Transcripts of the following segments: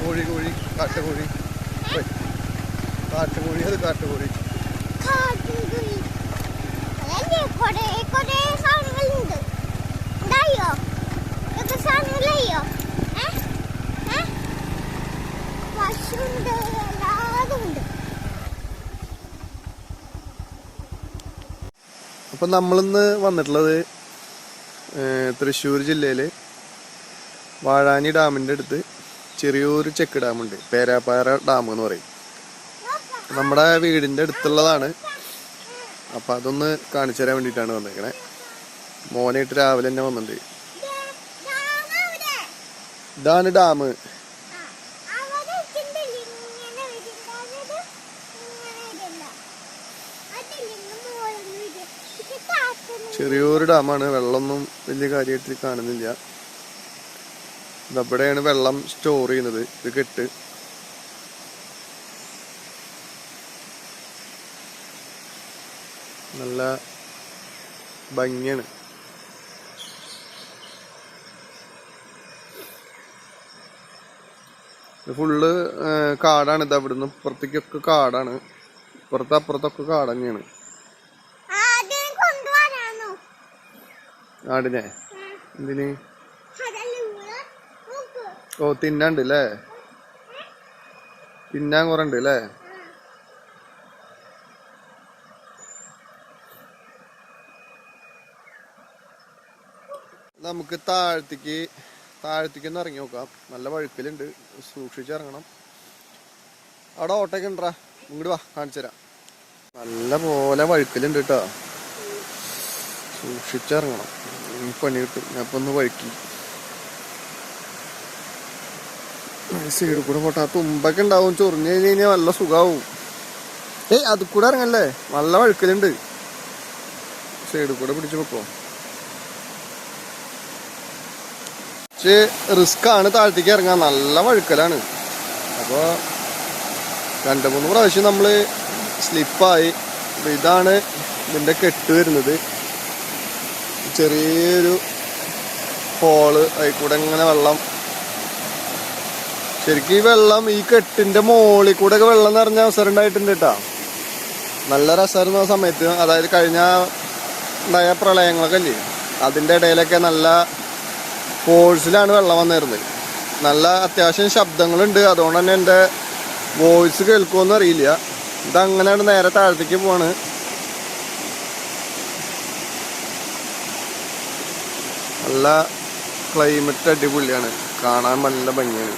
കോഴി കോഴി കാട്ടുകോഴി കാട്ടുകോഴി അത് കാട്ടുകോഴി അപ്പം നമ്മളിന്ന് വന്നിട്ടുള്ളത് തൃശ്ശൂർ ജില്ലയിൽ വാഴാനി ഡാമിൻ്റെ അടുത്ത് ചെറിയൊരു ചെക്ക് ഡാമുണ്ട്, പേരാപ്പാറ ഡാം എന്ന് പറയും. നമ്മുടെ വീടിൻ്റെ അടുത്തുള്ളതാണ്. അപ്പം അതൊന്ന് കാണിച്ചു തരാൻ വേണ്ടിയിട്ടാണ് വന്നിരിക്കണേ. മോനായിട്ട് രാവിലെ തന്നെ വന്നിട്ടുണ്ട്. ഇതാണ് ഡാം. ചെറിയൊരു ഡാമാണ്. വെള്ളമൊന്നും വലിയ കാര്യമായിട്ട് കാണുന്നില്ല. ഇതവിടെയാണ് വെള്ളം സ്റ്റോർ ചെയ്യുന്നത്. ഇത് കെട്ട് നല്ല ഭംഗിയാണ്. ഫുള്ള് കാടാണ്. ഇത് അവിടുന്ന് ഇപ്പുറത്തേക്കൊക്കെ കാടാണ്. ഇപ്പുറത്ത് അപ്പുറത്തൊക്കെ കാട് തന്നെയാണ്. ആടിനെ എന്തിന്? ഓ തിന്നാണ്ട് അല്ലേ? തിന്നാൻ കുറെ ഉണ്ട് അല്ലേ? നമുക്ക് താഴത്തേക്കൊന്ന് ഇറങ്ങി നോക്കാം. നല്ല വഴുക്കലുണ്ട്, സൂക്ഷിച്ചിറങ്ങണം. അവിടെ ഓട്ടൊക്കെ ഉണ്ടാ, ഇങ്ങോട്ട് വാ കാണിച്ചു തരാം. നല്ല പോലെ വഴുക്കലുണ്ട് കേട്ടോ, സൂക്ഷിച്ചിറങ്ങണം. പണി കിട്ടും. ഞാൻ ഇപ്പൊ ഒന്ന് വഴുക്കി സൈഡിൽ കൂടെ പോട്ടെ. ആ തുമ്പൊക്കെ ഉണ്ടാവും, ചൊറിഞ്ഞു കഴിഞ്ഞ് കഴിഞ്ഞാൽ നല്ല സുഖാവും. അത് കൂടെ ഇറങ്ങല്ലേ, നല്ല വഴുക്കലുണ്ട്. സൈഡിൽ കൂടെ പിടിച്ചു വെക്കോ. പക്ഷേ റിസ്ക് ആണ് താഴത്തേക്ക് ഇറങ്ങാൻ, നല്ല വഴുക്കലാണ്. അപ്പോൾ 2-3 പ്രാവശ്യം നമ്മൾ സ്ലിപ്പായി. ഇതാണ് ഇതിൻ്റെ കെട്ട് വരുന്നത്. ചെറിയൊരു ഹോള്, അതിൽ കൂടെ ഇങ്ങനെ വെള്ളം. ശരിക്കും ഈ വെള്ളം ഈ കെട്ടിൻ്റെ മുകളിൽ കൂടെ ഒക്കെ വെള്ളം നിറഞ്ഞ അവസരം ഉണ്ടായിട്ടുണ്ട് കേട്ടോ. നല്ല രസമായിരുന്നു ആ സമയത്ത്. അതായത് കഴിഞ്ഞ ഉണ്ടായ പ്രളയങ്ങളൊക്കെ അല്ലേ, അതിൻ്റെ ഇടയിലൊക്കെ നല്ല ഫോഴ്സിലാണ് വെള്ളം വന്നിരുന്നത്. നല്ല അത്യാവശ്യം ശബ്ദങ്ങളുണ്ട്. അതുകൊണ്ട് തന്നെ എൻ്റെ വോയിസ് കേൾക്കുമെന്ന് അറിയില്ല. ഇതങ്ങനെയാണ് നേരെ താഴത്തേക്ക് പോവാണ്. നല്ല ക്ലൈമറ്റ് അടിപൊളിയാണ്, കാണാൻ നല്ല ഭംഗിയാണ്.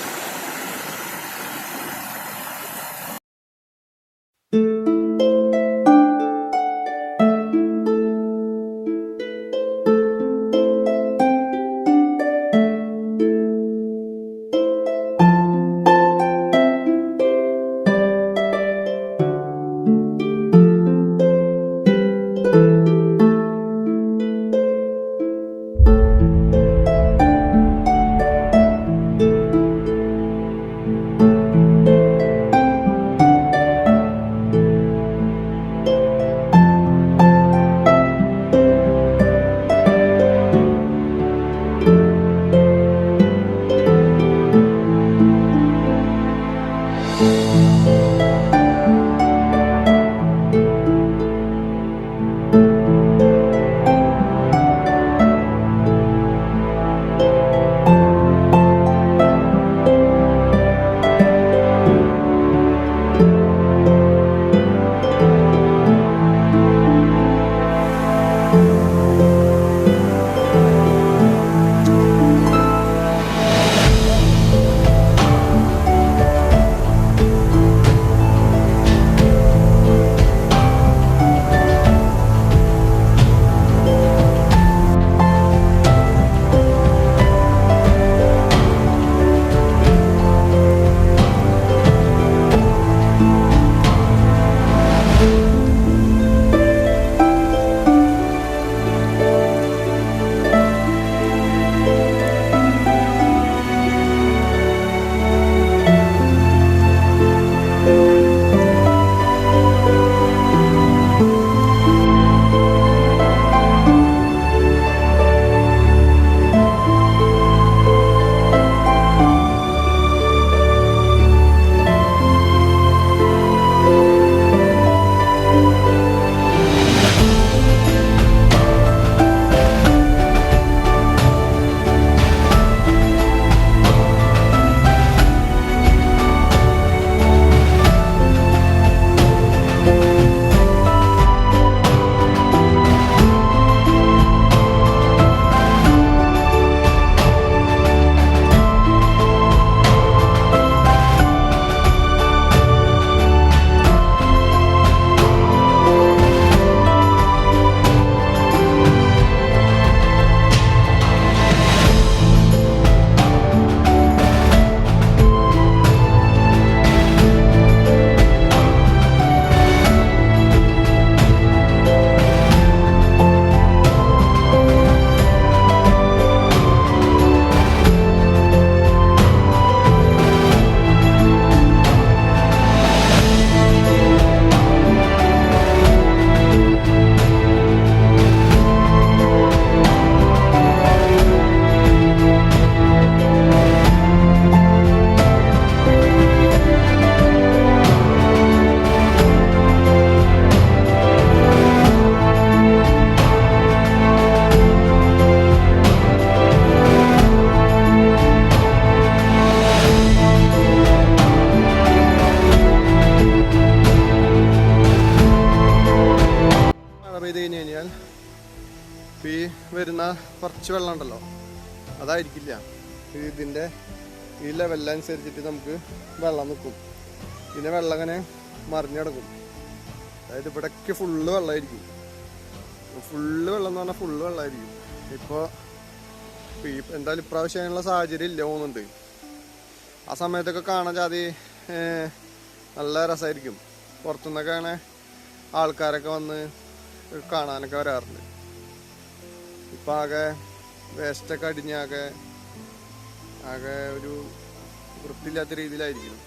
കുറച്ച് വെള്ളം ഉണ്ടല്ലോ അതായിരിക്കില്ല, ഇതിൻ്റെ ഈ ലെവലിനനുസരിച്ചിട്ട് നമുക്ക് വെള്ളം നിൽക്കും. പിന്നെ വെള്ളം അങ്ങനെ മറിഞ്ഞടക്കും. അതായത് ഇവിടേക്ക് ഫുള്ള് വെള്ളമായിരിക്കും. ഫുള്ള് വെള്ളം എന്ന് പറഞ്ഞാൽ ഫുള്ള് വെള്ളമായിരിക്കും. ഇപ്പോൾ എന്തായാലും ഇപ്രാവശ്യം അതിനുള്ള സാഹചര്യം ഇല്ല പോകുന്നുണ്ട്. ആ സമയത്തൊക്കെ കാണാൻ ജാതി നല്ല രസമായിരിക്കും. പുറത്തുനിന്നൊക്കെ അങ്ങനെ ആൾക്കാരൊക്കെ വന്ന് കാണാനൊക്കെ വരാറുണ്ട്. ഇപ്പം ആകെ വേസ്റ്റൊക്കെ അടിഞ്ഞ് ആകെ ഒരു വൃത്തിയില്ലാത്ത രീതിയിലായിരിക്കും.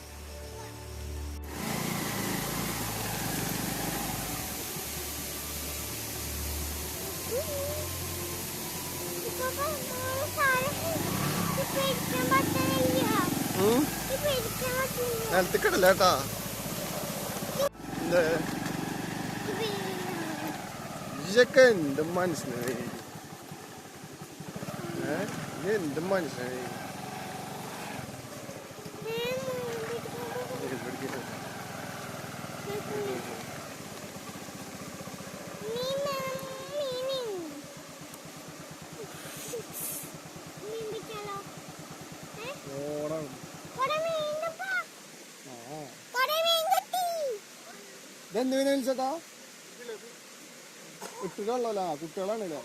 നിലത്തിക്കടല്ല കേട്ടാ. ഇതൊക്കെ എന്തും മനസ്സിലായി, എന്തും മനസ്സിലായി. ഇതെന്ത് മീനാ വിളിച്ചേട്ടാ? കുട്ടികളല്ല, കുട്ടികളാണല്ലേ.